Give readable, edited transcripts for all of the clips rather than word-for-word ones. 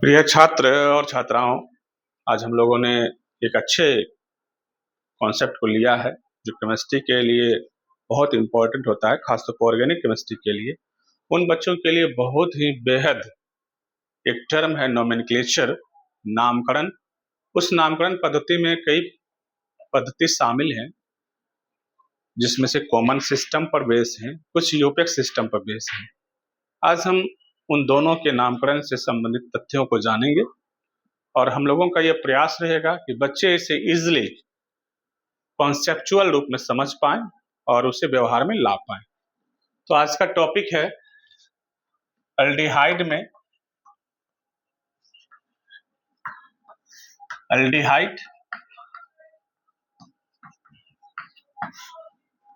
प्रिय छात्र और छात्राओं, आज हम लोगों ने एक अच्छे कॉन्सेप्ट को लिया है जो केमिस्ट्री के लिए बहुत इंपॉर्टेंट होता है, खासतौर पर ऑर्गेनिक केमिस्ट्री के लिए। उन बच्चों के लिए बहुत ही बेहद एक टर्म है नोमेनक्लेचर, नामकरण। उस नामकरण पद्धति में कई पद्धति शामिल हैं, जिसमें से कॉमन सिस्टम पर बेस है, कुछ यूपेक सिस्टम पर बेस है। आज हम उन दोनों के नामकरण से संबंधित तथ्यों को जानेंगे और हम लोगों का यह प्रयास रहेगा कि बच्चे इसे इजिली कॉन्सेप्चुअल रूप में समझ पाएं और उसे व्यवहार में ला पाएं। तो आज का टॉपिक है एल्डिहाइड में एल्डिहाइड।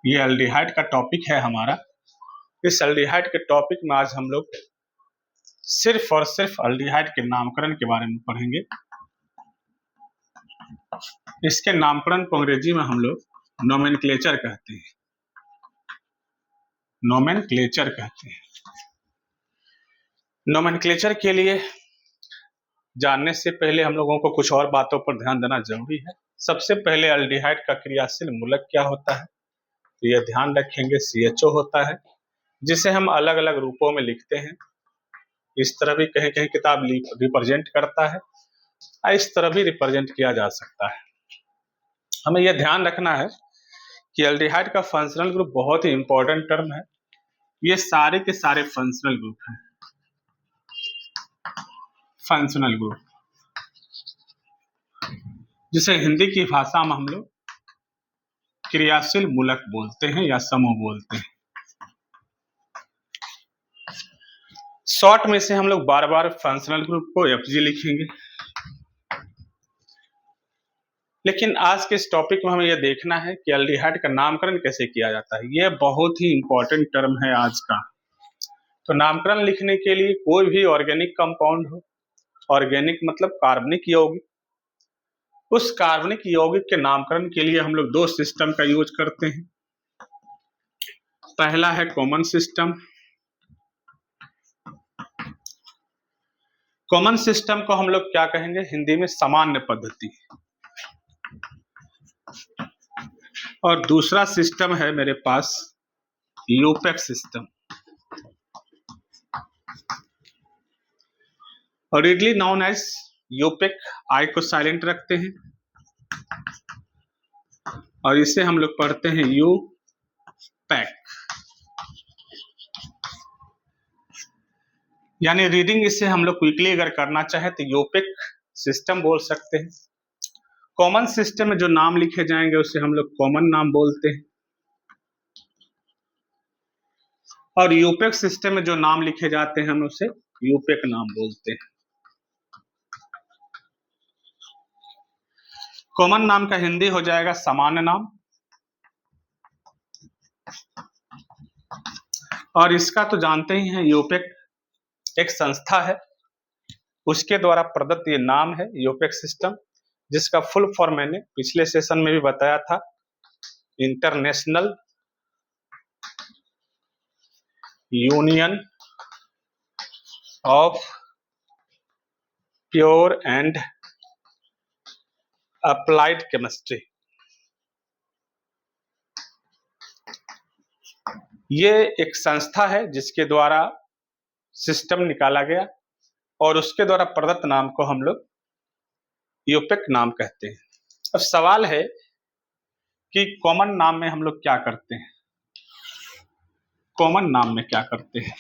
ये एल्डिहाइड का टॉपिक है हमारा। इस एल्डिहाइड के टॉपिक में आज हम लोग सिर्फ और सिर्फ एल्डिहाइड के नामकरण के बारे में पढ़ेंगे। इसके नामकरण को अंग्रेजी में हम लोग नोमेनक्लेचर कहते हैं। नोमेनक्लेचर कहते हैं। नोमेनक्लेचर के लिए जानने से पहले हम लोगों को कुछ और बातों पर ध्यान देना जरूरी है। सबसे पहले एल्डिहाइड का क्रियाशील मूलक क्या होता है, तो यह ध्यान रखेंगे CHO होता है, जिसे हम अलग अलग रूपों में लिखते हैं। इस तरह भी कहीं कहीं किताब रिप्रेजेंट करता है, इस तरह भी रिप्रेजेंट किया जा सकता है। हमें यह ध्यान रखना है कि एल्डिहाइड का फंक्शनल ग्रुप बहुत ही इंपॉर्टेंट टर्म है। ये सारे के सारे फंक्शनल ग्रुप हैं। फंक्शनल ग्रुप, जिसे हिंदी की भाषा में हम लोग क्रियाशील मूलक बोलते हैं या समूह बोलते हैं। शॉर्ट में से हम लोग बार बार फंक्शनल ग्रुप को FG लिखेंगे, लेकिन आज के इस टॉपिक में हमें यह देखना है कि एल्डिहाइड का नामकरण कैसे किया जाता है। यह बहुत ही इंपॉर्टेंट टर्म है आज का। तो नामकरण लिखने के लिए कोई भी ऑर्गेनिक कंपाउंड हो, ऑर्गेनिक मतलब कार्बनिक यौगिक, उस कार्बनिक यौगिक के नामकरण के लिए हम लोग दो सिस्टम का यूज करते हैं। पहला है कॉमन सिस्टम। कॉमन सिस्टम को हम लोग क्या कहेंगे हिंदी में, सामान्य पद्धति। और दूसरा सिस्टम है मेरे पास यूपेक सिस्टम, ऑरिजिनली नोन एज यूपेक। आई को साइलेंट रखते हैं और इसे हम लोग पढ़ते हैं यूपेक, यानी रीडिंग इसे हम लोग क्विकली अगर करना चाहे तो यूपेक सिस्टम बोल सकते हैं। कॉमन सिस्टम में जो नाम लिखे जाएंगे उसे हम लोग कॉमन नाम बोलते हैं, और यूपेक सिस्टम में जो नाम लिखे जाते हैं हम उसे यूपेक नाम बोलते हैं। कॉमन नाम का हिंदी हो जाएगा सामान्य नाम, और इसका तो जानते ही हैं, यूपेक एक संस्था है, उसके द्वारा प्रदत्त ये नाम है यूपेक सिस्टम, जिसका फुल फॉर्म मैंने पिछले सेशन में भी बताया था, international union of pure and applied chemistry. ये एक संस्था है जिसके द्वारा सिस्टम निकाला गया और उसके द्वारा प्रदत्त नाम को हम लोग यूपेक नाम कहते हैं। अब सवाल है कि कॉमन नाम में हम लोग क्या करते हैं। कॉमन नाम में क्या करते हैं?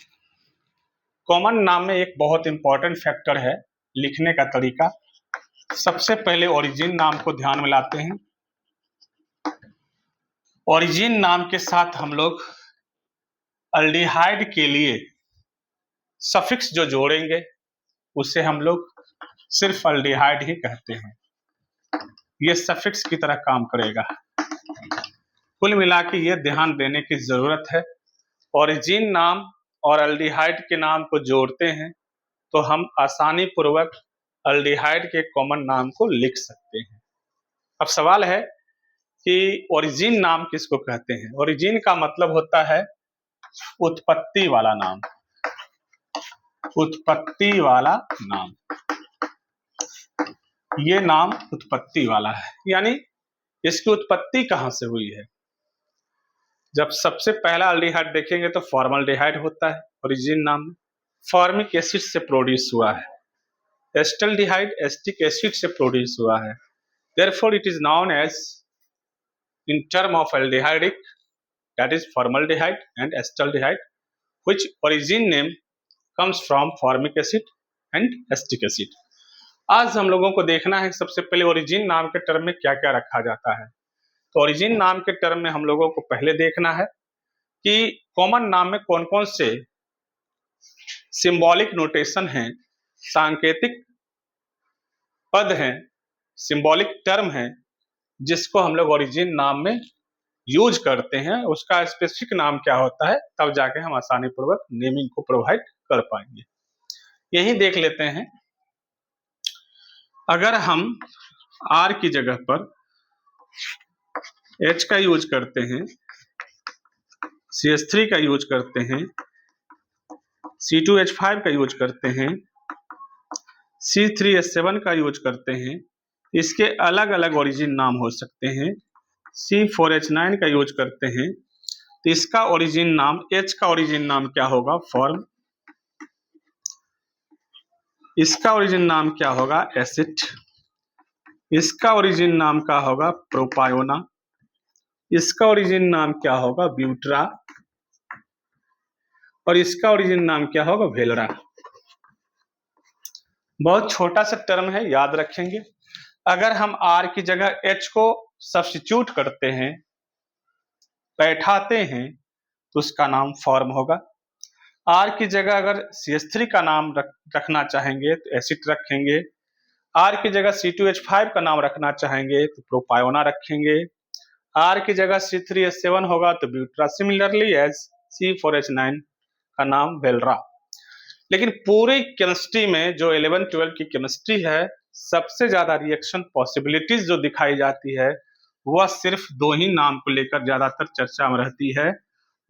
कॉमन नाम में एक बहुत इंपॉर्टेंट फैक्टर है लिखने का तरीका। सबसे पहले ओरिजिन नाम को ध्यान में लाते हैं। ओरिजिन नाम के साथ हम लोग एल्डिहाइड के लिए सफिक्स जो जोड़ेंगे उसे हम लोग सिर्फ एल्डिहाइड ही कहते हैं। यह सफिक्स की तरह काम करेगा। कुल मिला के ये ध्यान देने की जरूरत है, ओरिजिन नाम और एल्डिहाइड के नाम को जोड़ते हैं तो हम आसानी पूर्वक एल्डिहाइड के कॉमन नाम को लिख सकते हैं। अब सवाल है कि ओरिजिन नाम किसको कहते हैं। ओरिजिन का मतलब होता है उत्पत्ति वाला नाम। उत्पत्ति वाला नाम। ये नाम उत्पत्ति वाला है, यानी इसकी उत्पत्ति कहां से हुई है। जब सबसे पहला अल्डिहाइड देखेंगे तो फॉर्मल्डिहाइड होता है ओरिजिन नाम में, फॉर्मिक एसिड से प्रोड्यूस हुआ है। एस्टल्डिहाइड एस्टिक एसिड से प्रोड्यूस हुआ है। Therefore it is known as in term of aldehydic, that is formaldehyde and acetaldehyde, which origin name comes from formic acid and acetic acid. आज हम लोगों को देखना है सबसे पहले ओरिजिन नाम के टर्म में क्या क्या रखा जाता है। तो ओरिजिन नाम के टर्म में हम लोगों को पहले देखना है कि कॉमन नाम में कौन कौन से सिंबॉलिक नोटेशन हैं, सांकेतिक पद हैं, सिंबॉलिक टर्म हैं, जिसको हम लोग ओरिजिन नाम में यूज करते हैं, उसका स्पेसिफिक नाम क्या होता है, तब जाके हम आसानी पूर्वक नेमिंग को प्रोवाइड कर पाएंगे। यही देख लेते हैं। अगर हम R की जगह पर H का यूज करते हैं, CH3 का यूज करते हैं, C2H5 का यूज करते हैं, C3H7 का यूज करते हैं, इसके अलग अलग ओरिजिन नाम हो सकते हैं। C4H9 का यूज करते हैं तो इसका ओरिजिन नाम, H का ओरिजिन नाम क्या होगा, फॉर्म। इसका ओरिजिन नाम क्या होगा, एसिड। इसका ओरिजिन नाम क्या होगा, प्रोपायोना। इसका ओरिजिन नाम क्या होगा, ब्यूट्रा। और इसका ओरिजिन नाम क्या होगा, वेलरा। बहुत छोटा सा टर्म है, याद रखेंगे। अगर हम R की जगह H को सब्स्टिट्यूट करते हैं, बैठाते हैं, तो उसका नाम फॉर्म होगा। R की जगह अगर CH3 का नाम रखना चाहेंगे तो एसिड रखेंगे। R की जगह C2H5 का नाम रखना चाहेंगे तो प्रोपायोना रखेंगे। R की जगह C3H7 होगा तो ब्यूट्रा। सिमिलरली एज C4H9 का नाम वेलरा। लेकिन पूरी केमिस्ट्री में जो 11-12 की केमिस्ट्री है, सबसे ज्यादा रिएक्शन पॉसिबिलिटीज जो दिखाई जाती है, वह सिर्फ दो ही नाम को लेकर ज्यादातर चर्चा में रहती है,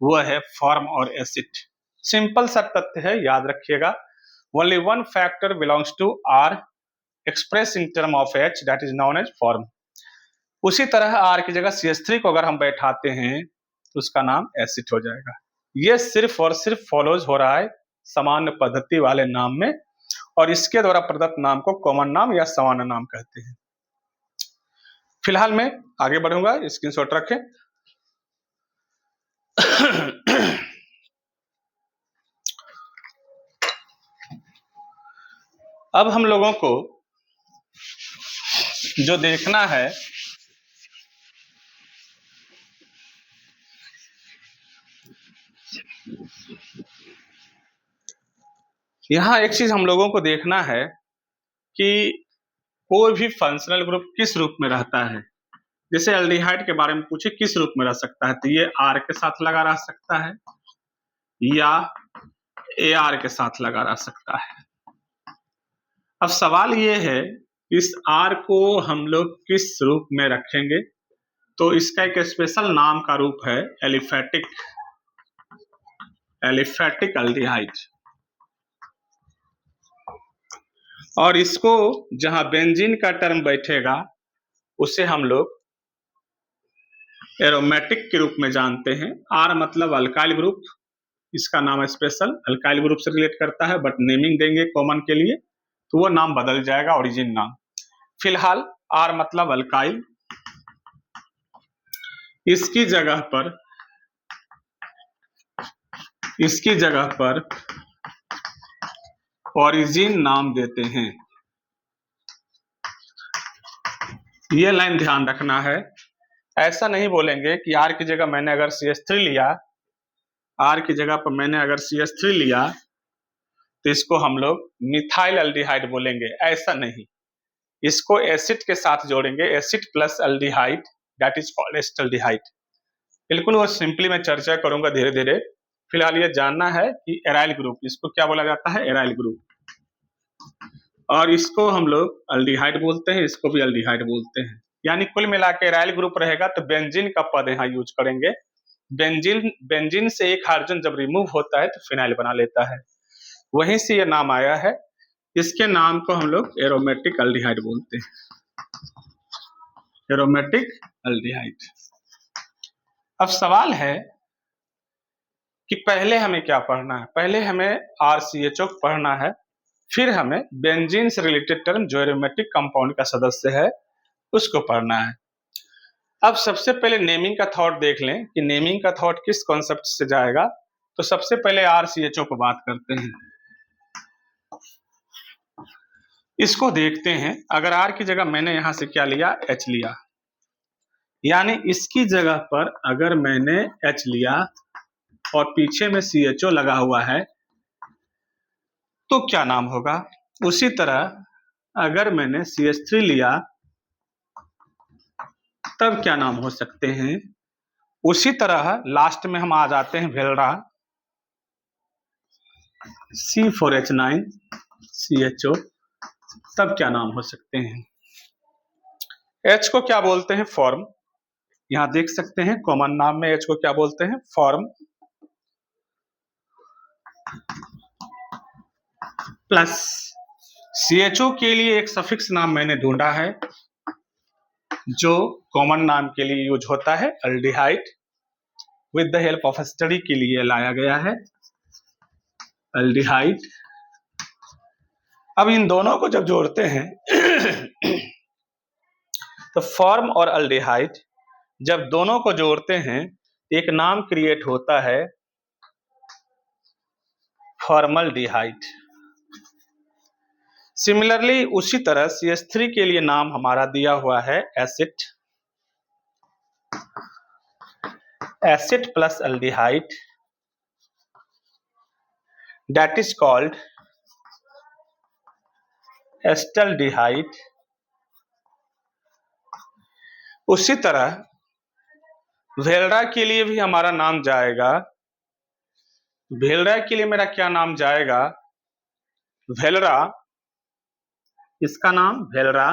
वह है फॉर्म और एसिड। सिंपल सा तथ्य है, याद रखिएगा। Only one factor belongs to R express in term of H, that is known as form. उसी तरह R की जगह CH3 को अगर हम बैठाते हैं तो उसका नाम एसिड हो जाएगा। यह सिर्फ और सिर्फ फॉलोज हो रहा है सामान्य पद्धति वाले नाम में, और इसके द्वारा प्रदत्त नाम को कॉमन नाम या सामान्य नाम कहते हैं। फिलहाल मैं आगे बढ़ूंगा, स्क्रीनशॉट रखें। अब हम लोगों को जो देखना है, यहां एक चीज हम लोगों को देखना है कि कोई भी फंक्शनल ग्रुप किस रूप में रहता है। जैसे एल्डिहाइड के बारे में पूछे किस रूप में रह सकता है, तो ये R के साथ लगा रह सकता है या AR के साथ लगा रह सकता है। अब सवाल ये है, इस R को हम लोग किस रूप में रखेंगे, तो इसका एक स्पेशल नाम का रूप है एलिफैटिक एल्डिहाइड। और इसको जहां बेंजीन का टर्म बैठेगा उसे हम लोग एरोमेटिक के रूप में जानते हैं। R मतलब अल्काइल ग्रुप, इसका नाम स्पेशल अल्काइल ग्रुप से रिलेट करता है, बट नेमिंग देंगे कॉमन के लिए तो वो नाम बदल जाएगा, ओरिजिन नाम। फिलहाल R मतलब अल्काइल, इसकी जगह पर ओरिजिन नाम देते हैं। ये लाइन ध्यान रखना है, ऐसा नहीं बोलेंगे कि R की जगह मैंने अगर CH3 लिया, R की जगह पर मैंने अगर CH3 लिया तो इसको हम लोग मिथाइल एल्डिहाइड बोलेंगे, ऐसा नहीं। इसको एसिड के साथ जोड़ेंगे, acid plus aldehyde, that is called acetaldehyde. बिल्कुल वो सिंपली मैं चर्चा करूंगा धीरे धीरे। फिलहाल ये जानना है कि एराइल ग्रुप, इसको क्या बोला जाता है, एराइल ग्रुप। और इसको हम लोग एल्डिहाइड बोलते हैं, इसको भी एल्डिहाइड बोलते हैं। यानी कुल मिला के एराइल ग्रुप रहेगा तो बेंजीन का पद यहाँ यूज करेंगे। बेंजीन से एक हाइड्रोजन जब रिमूव होता है तो फिनाइल बना लेता है, वहीं से ये नाम आया है। इसके नाम को हम लोग एरोमेटिक अल्डिहाइड बोलते हैं, एरोमेटिक अल्डिहाइड। अब सवाल है कि पहले हमें क्या पढ़ना है। पहले हमें RCHO पढ़ना है, फिर हमें बेंजीन से रिलेटेड टर्म जो एरोमेटिक कंपाउंड का सदस्य है उसको पढ़ना है। अब सबसे पहले नेमिंग का थॉट देख लें कि नेमिंग का थॉट किस कॉन्सेप्ट से जाएगा। तो सबसे पहले RCHO पर बात करते हैं। इसको देखते हैं, अगर R की जगह मैंने यहां से क्या लिया, H लिया, यानी इसकी जगह पर अगर मैंने H लिया और पीछे में CHO लगा हुआ है तो क्या नाम होगा। उसी तरह अगर मैंने CH3 लिया तब क्या नाम हो सकते हैं। उसी तरह लास्ट में हम आ जाते हैं वेलरा, C4H9 CHO, तब क्या नाम हो सकते हैं। H को क्या बोलते हैं, फॉर्म। यहां देख सकते हैं कॉमन नाम में H को क्या बोलते हैं, फॉर्म। प्लस CHO के लिए एक सफिक्स नाम मैंने ढूंढा है जो कॉमन नाम के लिए यूज होता है, aldehyde. With the help of study के लिए लाया गया है, अल्डिहाइड। अब इन दोनों को जब जोड़ते हैं तो फॉर्म और अल्डिहाइड जब दोनों को जोड़ते हैं एक नाम क्रिएट होता है, फॉर्मल्डिहाइड। सिमिलरली उसी तरह CH3 के लिए नाम हमारा दिया हुआ है acid, acid plus aldehyde, that is called acetaldehyde. उसी तरह वेलरा के लिए भी हमारा नाम जाएगा, वेलरा के लिए मेरा क्या नाम जाएगा, वेलरा, इसका नाम वेलरा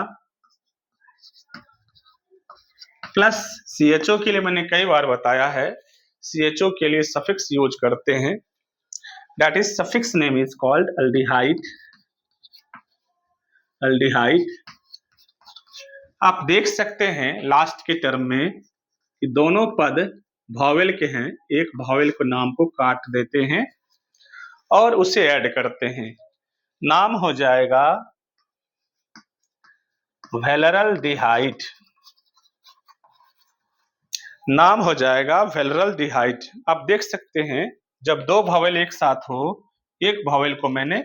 प्लस CHO के लिए मैंने कई बार बताया है, CHO के लिए सफिक्स यूज करते हैं, that is suffix name is called aldehyde, aldehyde. आप देख सकते हैं लास्ट के टर्म में कि दोनों पद वॉवेल के हैं, एक वॉवेल को नाम को काट देते हैं और उसे ऐड करते हैं, नाम हो जाएगा वेलरल्डिहाइड, नाम हो जाएगा वेलरल्डिहाइड। आप देख सकते हैं जब दो वॉवेल एक साथ हो, एक वॉवेल को मैंने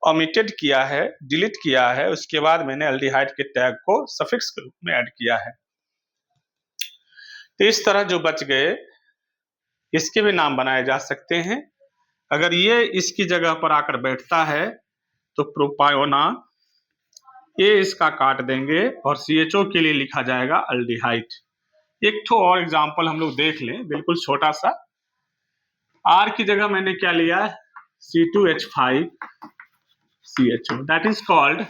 ओमिटेड किया है, डिलीट किया है, उसके बाद मैंने अल्डिहाइड के टैग को सफिक्स के रूप में ऐड किया है, तो इस तरह जो बच गए इसके भी नाम बनाए जा सकते हैं। अगर ये इसकी जगह पर आकर बैठता है तो प्रोपायोना, ये इसका काट देंगे और CHO के लिए लिखा जाएगा अल्डिहाइड। एक ठो और एग्जांपल हम लोग देख लें, बिल्कुल छोटा सा। R की जगह मैंने क्या लिया, C2H5 CHO, that is called,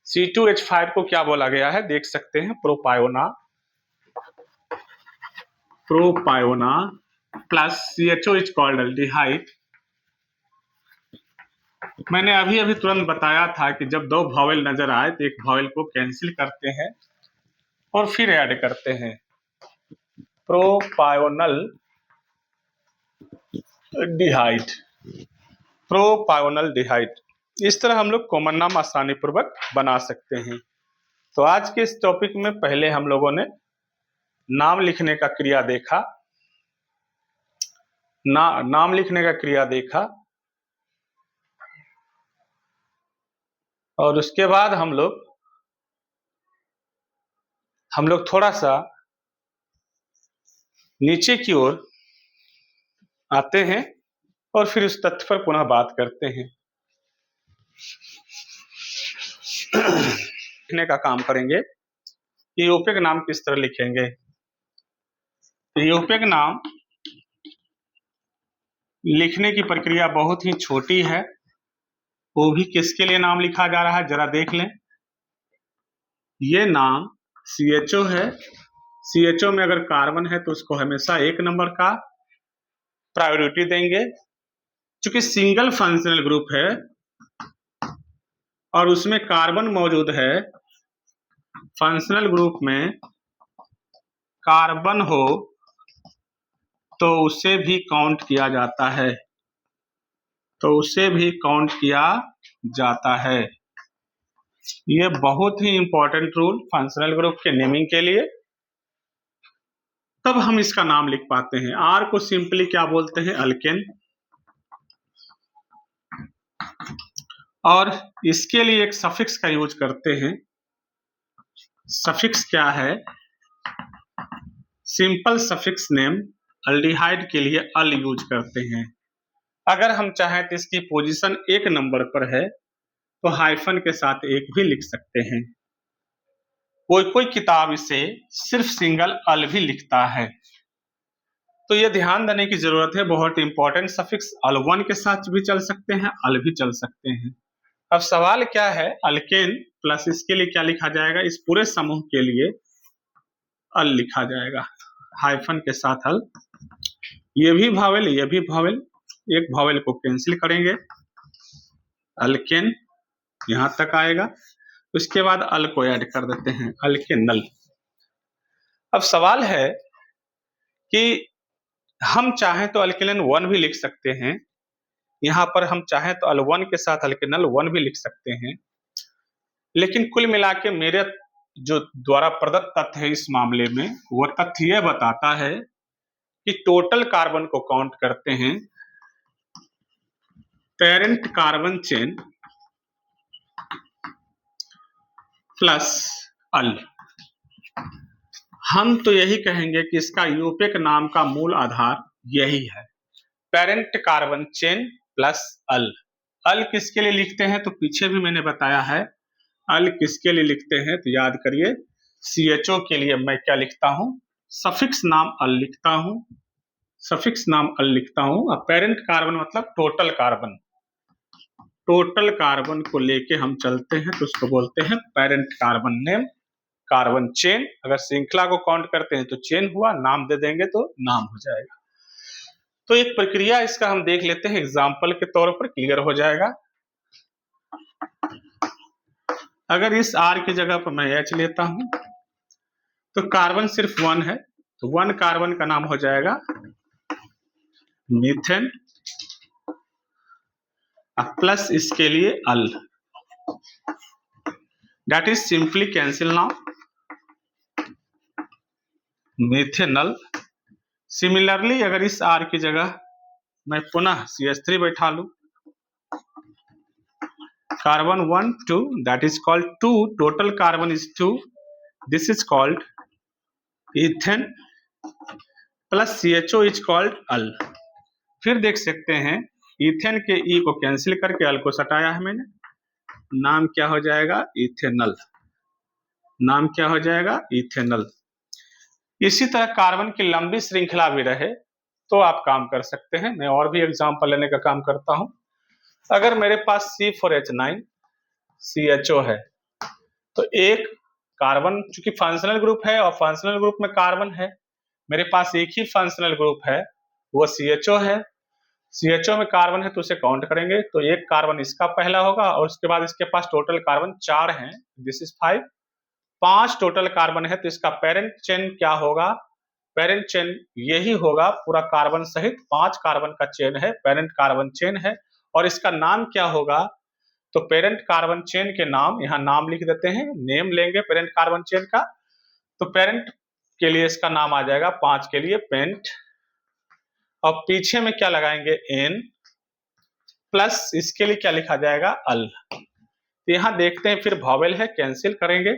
C2H5 को क्या बोला गया है देख सकते हैं, प्रोपायोना, प्रोपायोना plus CHO is called aldehyde. मैंने अभी अभी तुरंत बताया था कि जब दो वॉवेल नजर आए तो एक वॉवेल को कैंसिल करते हैं और फिर ऐड करते हैं, प्रोपायोनल डिहाइड, प्रोपायोनल डिहाइड। इस तरह हम लोग कॉमन नाम आसानी पूर्वक बना सकते हैं। तो आज के इस टॉपिक में पहले हम लोगों ने नाम लिखने का क्रिया देखा, नाम लिखने का क्रिया देखा, और उसके बाद हम लोग थोड़ा सा नीचे की ओर आते हैं और फिर उस तथ्य पर पुनः बात करते हैं, लिखने का काम करेंगे। यूरोपिक नाम किस तरह लिखेंगे, यूरोपिक नाम लिखने की प्रक्रिया बहुत ही छोटी है, वो भी किसके लिए नाम लिखा जा रहा है जरा देख लें। ये नाम CHO है, CHO में अगर कार्बन है तो उसको हमेशा 1 नंबर का प्रायोरिटी देंगे। चूंकि सिंगल फंक्शनल ग्रुप है और उसमें कार्बन मौजूद है, फंक्शनल ग्रुप में कार्बन हो तो उसे भी काउंट किया जाता है, तो उसे भी काउंट किया जाता है। ये बहुत ही इंपॉर्टेंट रूल फंक्शनल ग्रुप के नेमिंग के लिए, तब हम इसका नाम लिख पाते हैं। आर को सिंपली क्या बोलते हैं, अल्केन। और इसके लिए एक सफिक्स का यूज करते हैं। सफिक्स क्या है, सिंपल सफिक्स नेम अल्डिहाइड के लिए अल यूज करते हैं। अगर हम चाहें तो इसकी पोजीशन एक नंबर पर है तो हाइफन के साथ एक भी लिख सकते हैं। कोई कोई किताब इसे सिर्फ सिंगल अल भी लिखता है, तो ये ध्यान देने की जरूरत है। बहुत इंपॉर्टेंट सफिक्स अल वन के साथ भी चल सकते हैं, अल भी चल सकते हैं। अब सवाल क्या है, अल्केन प्लस इसके लिए क्या लिखा जाएगा, इस पूरे समूह के लिए अल लिखा जाएगा, हाइफन के साथ अल। ये भी भावेल, ये भी भावेल, एक भावेल को कैंसिल करेंगे, अल्केन यहां तक आएगा। उसके बाद अल को ऐड कर देते हैं, अल्केनल। अब सवाल है कि हम चाहें तो अल्केनल वन भी लिख सकते हैं, यहां पर हम चाहें तो अल वन के साथ अल्केनल वन भी लिख सकते हैं, लेकिन कुल मिला के मेरे जो द्वारा प्रदत्त तथ्य है इस मामले में, वह तथ्य यह बताता है कि टोटल कार्बन को काउंट करते हैं पेरेंट कार्बन चेन प्लस अल। हम तो यही कहेंगे कि इसका यूपेक नाम का मूल आधार यही है, पेरेंट कार्बन चेन प्लस अल। अल किसके लिए लिखते हैं तो पीछे भी मैंने बताया है। अल किसके लिए लिखते हैं तो याद करिए, CHO के लिए मैं क्या लिखता हूं, सफिक्स नाम अल लिखता हूं, सफिक्स नाम अल लिखता हूं। अब पेरेंट कार्बन मतलब टोटल कार्बन, टोटल कार्बन को लेके हम चलते हैं तो उसको बोलते हैं parent carbon name. Carbon chain, अगर श्रृंखला को काउंट करते हैं तो चेन हुआ, नाम दे देंगे तो नाम हो जाएगा। तो एक प्रक्रिया इसका हम देख लेते हैं, एग्जाम्पल के तौर पर क्लियर हो जाएगा। अगर इस R की जगह पर मैं H लेता हूं तो कार्बन सिर्फ वन है, तो वन कार्बन का नाम हो जाएगा मीथेन, प्लस इसके लिए al, that is simply cancel now, methanal. Similarly अगर इस R की जगह मैं पुनः CH3 बैठा लूं, carbon 1 2, that is called 2, total carbon is 2, this is called ethane plus CHO is called अल। फिर देख सकते हैं इथेन के ई को कैंसिल करके अल को सटाया है मैंने, नाम क्या हो जाएगा, इथेनल, नाम क्या हो जाएगा, इथेनल। इसी तरह कार्बन की लंबी श्रृंखला भी रहे तो आप काम कर सकते हैं। मैं और भी एग्जांपल लेने का काम करता हूं। अगर मेरे पास C4H9 CHO है तो एक कार्बन, चूंकि फंक्शनल ग्रुप है और फंक्शनल ग्रुप में कार्बन है, मेरे पास एक ही फंक्शनल ग्रुप है, वो CHO है। CHO में कार्बन है तो उसे काउंट करेंगे, तो एक कार्बन इसका पहला होगा और उसके बाद इसके पास टोटल कार्बन 4 हैं, दिस इज 5, 5 टोटल कार्बन है तो इसका पेरेंट चेन क्या होगा, पेरेंट चेन यही होगा, पूरा कार्बन सहित 5 कार्बन का चेन है, पेरेंट कार्बन चेन है। और इसका नाम क्या होगा, तो पेरेंट कार्बन चेन के नाम, यहां नाम लिख देते हैं, नेम लेंगे पेरेंट कार्बन चेन का, तो पेरेंट के लिए इसका नाम आ जाएगा 5 के लिए पेंट, और पीछे में क्या लगाएंगे एन, प्लस इसके लिए क्या लिखा जाएगा अल। तो यहां देखते हैं, फिर वॉवेल है, कैंसिल करेंगे,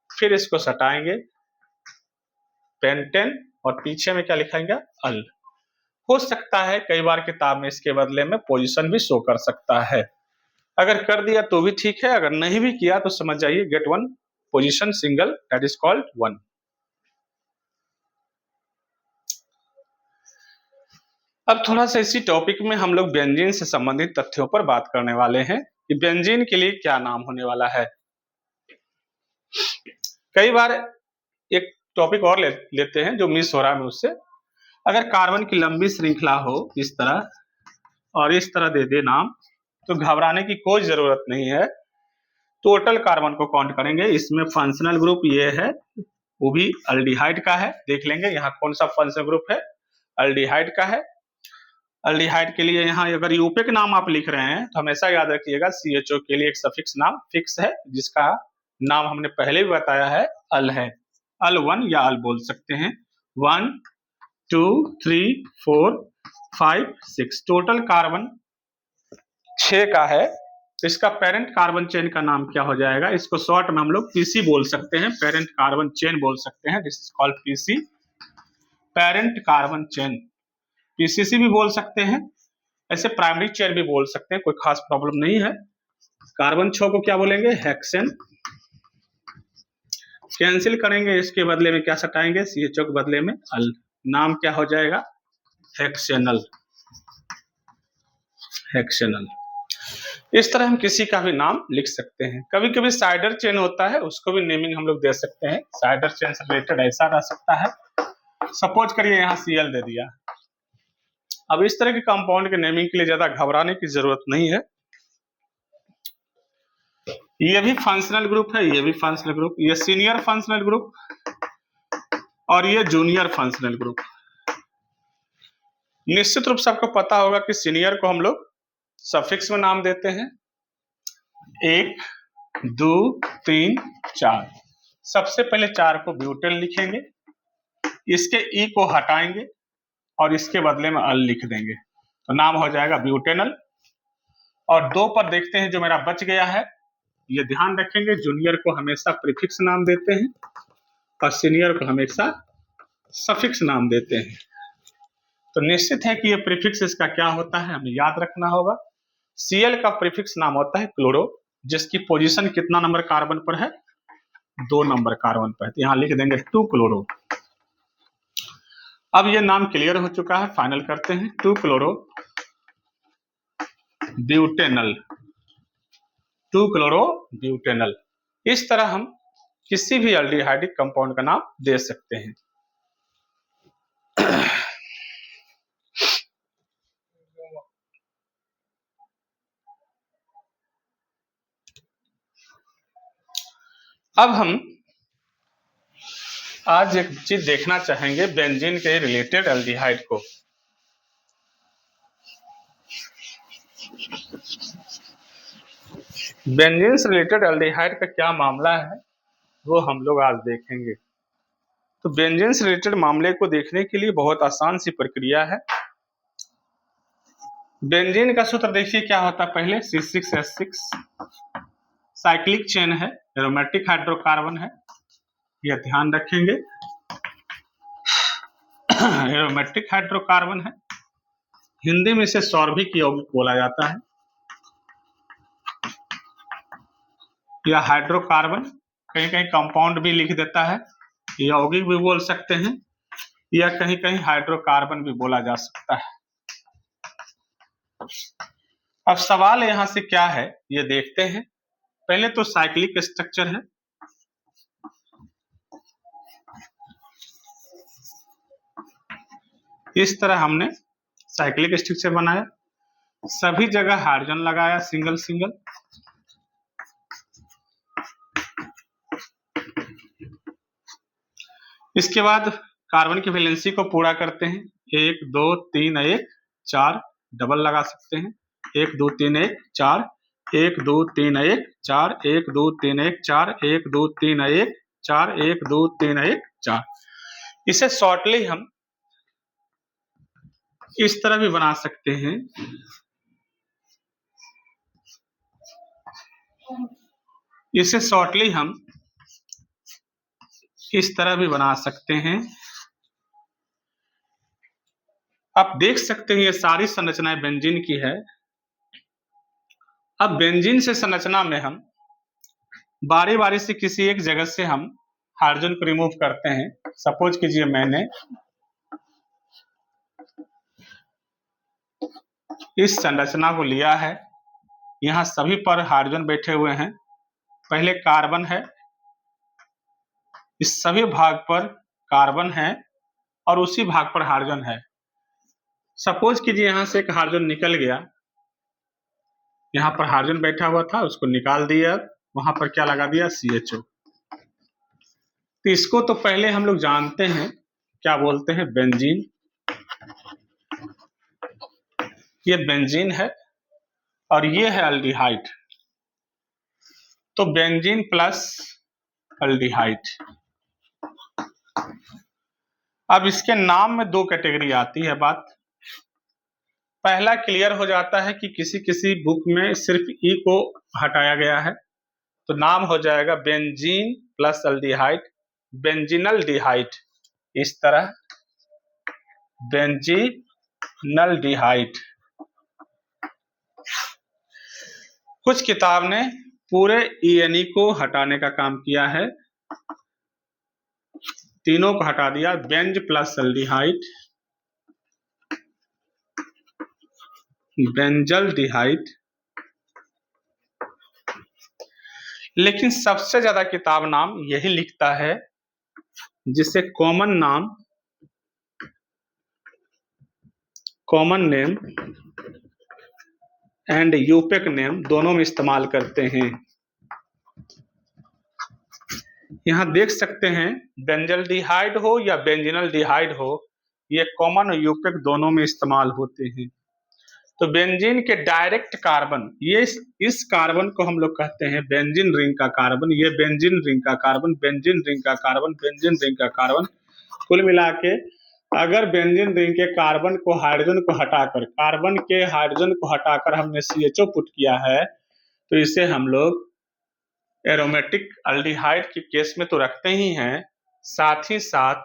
फिर इसको सटाएंगे पेंटेन, और पीछे में क्या लिखाएंगे अल। हो सकता है कई बार किताब में इसके बदले में पोजीशन भी शो कर सकता है, अगर कर दिया तो भी ठीक है, अगर नहीं भी किया तो समझ जाइए get one position single, that is called one. अब थोड़ा सा इसी टॉपिक में हम लोग बेंजीन से संबंधित तथ्यों पर बात करने वाले हैं कि बेंजीन के लिए क्या नाम होने वाला है। कई बार एक टॉपिक और लेते हैं जो मिस हो रहा है मुझसे। अगर कार्बन की लंबी श्रृंखला हो इस तरह और इस तरह दे दे नाम, तो घबराने की कोई जरूरत नहीं है। टोटल कार्बन को काउंट करेंगे। इसमें फंक्शनल ग्रुप ये है, वो भी अल्डिहाइड का है। देख लेंगे यहाँ कौन सा फंक्शनल ग्रुप है, अल्डिहाइड का है। अल्डिहाइड के लिए यहाँ अगर यूपेक नाम आप लिख रहे हैं तो हमेशा याद रखिएगा CHO के लिए एक सफिक्स नाम फिक्स है, जिसका नाम हमने पहले भी बताया है, अल है। अल 1 या अल बोल सकते हैं। 1 2 3 4 5 6 टोटल कार्बन 6 का है। तो इसका पेरेंट कार्बन चेन का नाम क्या हो जाएगा, इसको शॉर्ट में हम लोग PC बोल सकते हैं, पेरेंट कार्बन चेन बोल सकते हैं। This is called PC, parent carbon chain. PCC भी बोल सकते हैं, ऐसे प्राइमरी चेन भी बोल सकते हैं, कोई खास प्रॉब्लम नहीं है। कार्बन 6 को क्या बोलेंगे, हेक्सेन। कैंसिल करेंगे, इसके बदले में क्या सटाएंगे, CHO के बदले में अल, नाम क्या हो जाएगा, हेक्सेनल। हेक्सेनल। इस तरह हम किसी का भी नाम लिख सकते हैं। कभी कभी साइडर चेन होता है, उसको भी नेमिंग हम लोग दे सकते हैं। साइडर चेन से रिलेटेड ऐसा रह सकता है, सपोज करिए यहाँ Cl दे दिया। अब इस तरह के कंपाउंड के नेमिंग के लिए ज्यादा घबराने की जरूरत नहीं है। ये भी फंक्शनल ग्रुप है, ये भी फंक्शनल ग्रुप, ये सीनियर फंक्शनल ग्रुप और ये जूनियर फंक्शनल ग्रुप। निश्चित रूप से आपको पता होगा कि सीनियर को हम लोग सफिक्स में नाम देते हैं, 1 2 3 4। सबसे पहले 4 को ब्यूटेन लिखेंगे, इसके ई को हटाएंगे और इसके बदले में अल लिख देंगे, तो नाम हो जाएगा ब्यूटेनल। और 2 पर देखते हैं जो मेरा बच गया है, ये ध्यान रखेंगे, जूनियर को हमेशा प्रीफिक्स नाम देते हैं और सीनियर को हमेशा सफिक्स नाम देते हैं। तो निश्चित है कि ये प्रीफिक्स इसका क्या होता है, हमें याद रखना होगा। Cl का प्रीफिक्स नाम होता है क्लोरो, जिसकी पोजीशन कितना नंबर कार्बन पर है, 2 नंबर कार्बन पर है, तो यहाँ लिख देंगे 2 क्लोरो। अब ये नाम क्लियर हो चुका है, फाइनल करते हैं, 2 क्लोरो ब्यूटेनल, 2 क्लोरो ब्यूटेनल। इस तरह हम किसी भी एल्डिहाइडिक कंपाउंड का नाम दे सकते हैं। अब हम आज एक चीज देखना चाहेंगे बेंजीन के रिलेटेड एल्डिहाइड को। बेंजीन से रिलेटेड एल्डिहाइड का क्या मामला है वो हम लोग आज देखेंगे। तो बेंजीन से रिलेटेड मामले को देखने के लिए बहुत आसान सी प्रक्रिया है। बेंजीन का सूत्र देखिए क्या होता है, पहले C6H6 साइक्लिक चेन है, एरोमेटिक हाइड्रोकार्बन है, यह ध्यान रखेंगे, एरोमेटिक हाइड्रोकार्बन है। हिंदी में इसे सौरभिक यौगिक बोला जाता है, या हाइड्रोकार्बन, कहीं कहीं कंपाउंड भी लिख देता है, यौगिक भी बोल सकते हैं, या कहीं कहीं हाइड्रोकार्बन भी बोला जा सकता है। अब सवाल यहां से क्या है ये देखते हैं। पहले तो साइक्लिक स्ट्रक्चर है, इस तरह हमने साइक्लिक स्ट्रक्चर बनाया, सभी जगह हाइड्रोजन लगाया सिंगल सिंगल। इसके बाद कार्बन की वैलेंसी को पूरा करते हैं, 1 2 3 1 4, डबल लगा सकते हैं, 1 2 3 1 4, 1 2 3 1 4, 1 2 3 1 4, 1 2 3 1 4, 1 2 3 1 4। इसे शॉर्टली हम इस तरह भी बना सकते हैं, इसे शॉर्टली हम इस तरह भी बना सकते हैं। आप देख सकते हैं ये सारी संरचनाएं बेंजीन की है। अब बेंजीन से संरचना में हम बारी बारी से किसी एक जगह से हम हाइड्रोजन को रिमूव करते हैं। सपोज कीजिए मैंने इस संरचना को लिया है, यहाँ सभी पर हाइड्रोजन बैठे हुए हैं, पहले कार्बन है, इस सभी भाग पर कार्बन है और उसी भाग पर हाइड्रोजन है। सपोज कीजिए यहां से एक हाइड्रोजन निकल गया, यहाँ पर हाइड्रोजन बैठा हुआ था, उसको निकाल दिया, वहां पर क्या लगा दिया, CHO। तो इसको तो पहले हम लोग जानते हैं, क्या बोलते हैं, बेंजीन। ये बेंजीन है और ये है अल्डिहाइड। तो बेंजीन प्लस अल्डिहाइड। अब इसके नाम में दो कैटेगरी आती है बात। पहला क्लियर हो जाता है कि किसी किसी बुक में सिर्फ ई को हटाया गया है, तो नाम हो जाएगा बेंजीन प्लस अल्डिहाइड, बेंजीनल डिहाइड। इस तरह बेंजीनल डिहाइड। कुछ किताब ने पूरे ENE को हटाने का काम किया है, तीनों को हटा दिया, बेंज प्लस अल्डिहाइड, बेंजल डिहाइड। लेकिन सबसे ज्यादा किताब नाम यही लिखता है जिसे कॉमन नाम, कॉमन नेम एंड यूपेक नेम दोनों में इस्तेमाल करते हैं। यहां देख सकते हैं बेंजल डिहाइड हो या बेंजीनल डिहाइड हो, ये कॉमन और यूपेक दोनों में इस्तेमाल होते हैं। तो बेंजीन के डायरेक्ट कार्बन, ये इस कार्बन को हम लोग कहते हैं बेंजीन रिंग का कार्बन। ये बेंजीन रिंग का कार्बन, बेंजीन रिंग का कार्बन, बेंजीन रिंग का कार्बन। कुल मिला के अगर बेंजीन रिंग के कार्बन को, हाइड्रोजन को हटाकर, कार्बन के हाइड्रोजन को हटाकर हमने CHO पुट किया है, तो इसे हम लोग एरोमेटिक अल्डिहाइड के केस में तो रखते ही हैं, साथ ही साथ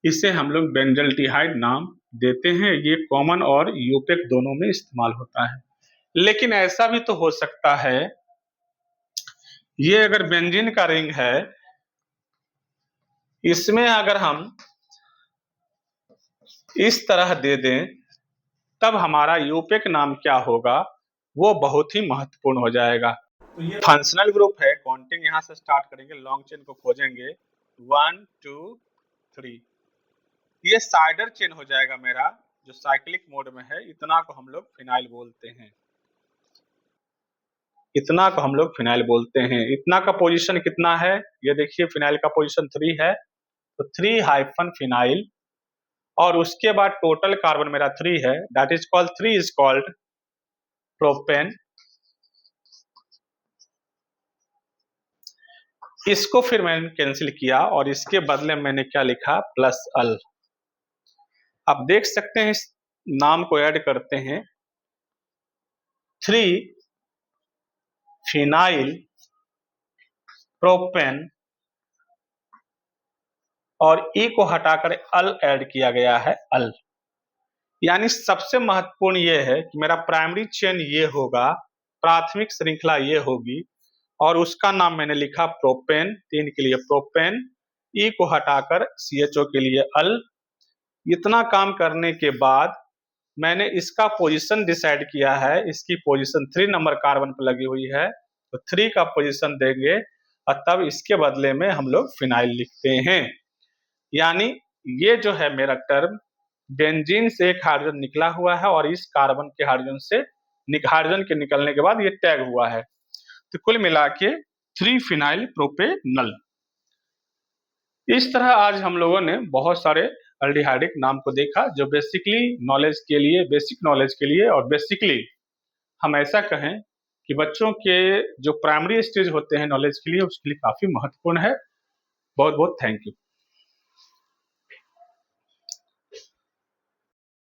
इसे हम लोग बेंजल्डिहाइड नाम देते हैं। ये कॉमन और यूपेक दोनों में इस्तेमाल होता है। लेकिन ऐसा भी तो हो सकता है, ये अगर बेंजीन का रिंग है, इसमें अगर हम इस तरह दे दें, तब हमारा यूपेक नाम क्या होगा, वो बहुत ही महत्वपूर्ण हो जाएगा। तो ये फंक्शनल ग्रुप है, काउंटिंग यहां से स्टार्ट करेंगे, लॉन्ग चेन को खोजेंगे, 1 2 3। ये साइडर चेन हो जाएगा मेरा, जो साइक्लिक मोड में है। इतना को हम लोग फिनाइल बोलते हैं, इतना को हम लोग फिनाइल बोलते हैं। इतना का पोजीशन कितना है, ये देखिए फिनाइल का पोजीशन 3 है, तो 3 हाइफन फिनाइल, और उसके बाद टोटल कार्बन मेरा 3 है, that is called 3 is called propane. इसको फिर मैंने कैंसिल किया और इसके बदले मैंने क्या लिखा, प्लस अल। आप देख सकते हैं, इस नाम को ऐड करते हैं, 3 फिनाइल प्रोपेन, और ई को हटाकर अल ऐड किया गया है, अल। यानी सबसे महत्वपूर्ण ये है कि मेरा प्राइमरी चेन ये होगा, प्राथमिक श्रृंखला ये होगी, और उसका नाम मैंने लिखा प्रोपेन, 3 के लिए प्रोपेन, ई को हटाकर CHO के लिए अल। इतना काम करने के बाद मैंने इसका पोजीशन डिसाइड किया है, इसकी पोजीशन 3 नंबर कार्बन पर लगी हुई है, तो 3 का पोजीशन देंगे और तब इसके बदले में हम लोग फिनाइल लिखते हैं। यानी ये जो है मेरा टर्म, बेंजीन से एक हाइड्रोजन निकला हुआ है और इस कार्बन के हाइड्रोजन से, हाइड्रोजन के निकलने के बाद ये टैग हुआ है, तो कुल मिला के 3 फिनाइल प्रोपेनल। इस तरह आज हम लोगों ने बहुत सारे अल्डिहाइडिक नाम को देखा, जो बेसिकली नॉलेज के लिए, बेसिक नॉलेज के लिए, और बेसिकली हम ऐसा कहें कि बच्चों के जो प्राइमरी स्टेज होते हैं नॉलेज के लिए, उसके लिए काफी महत्वपूर्ण है। बहुत बहुत थैंक यू।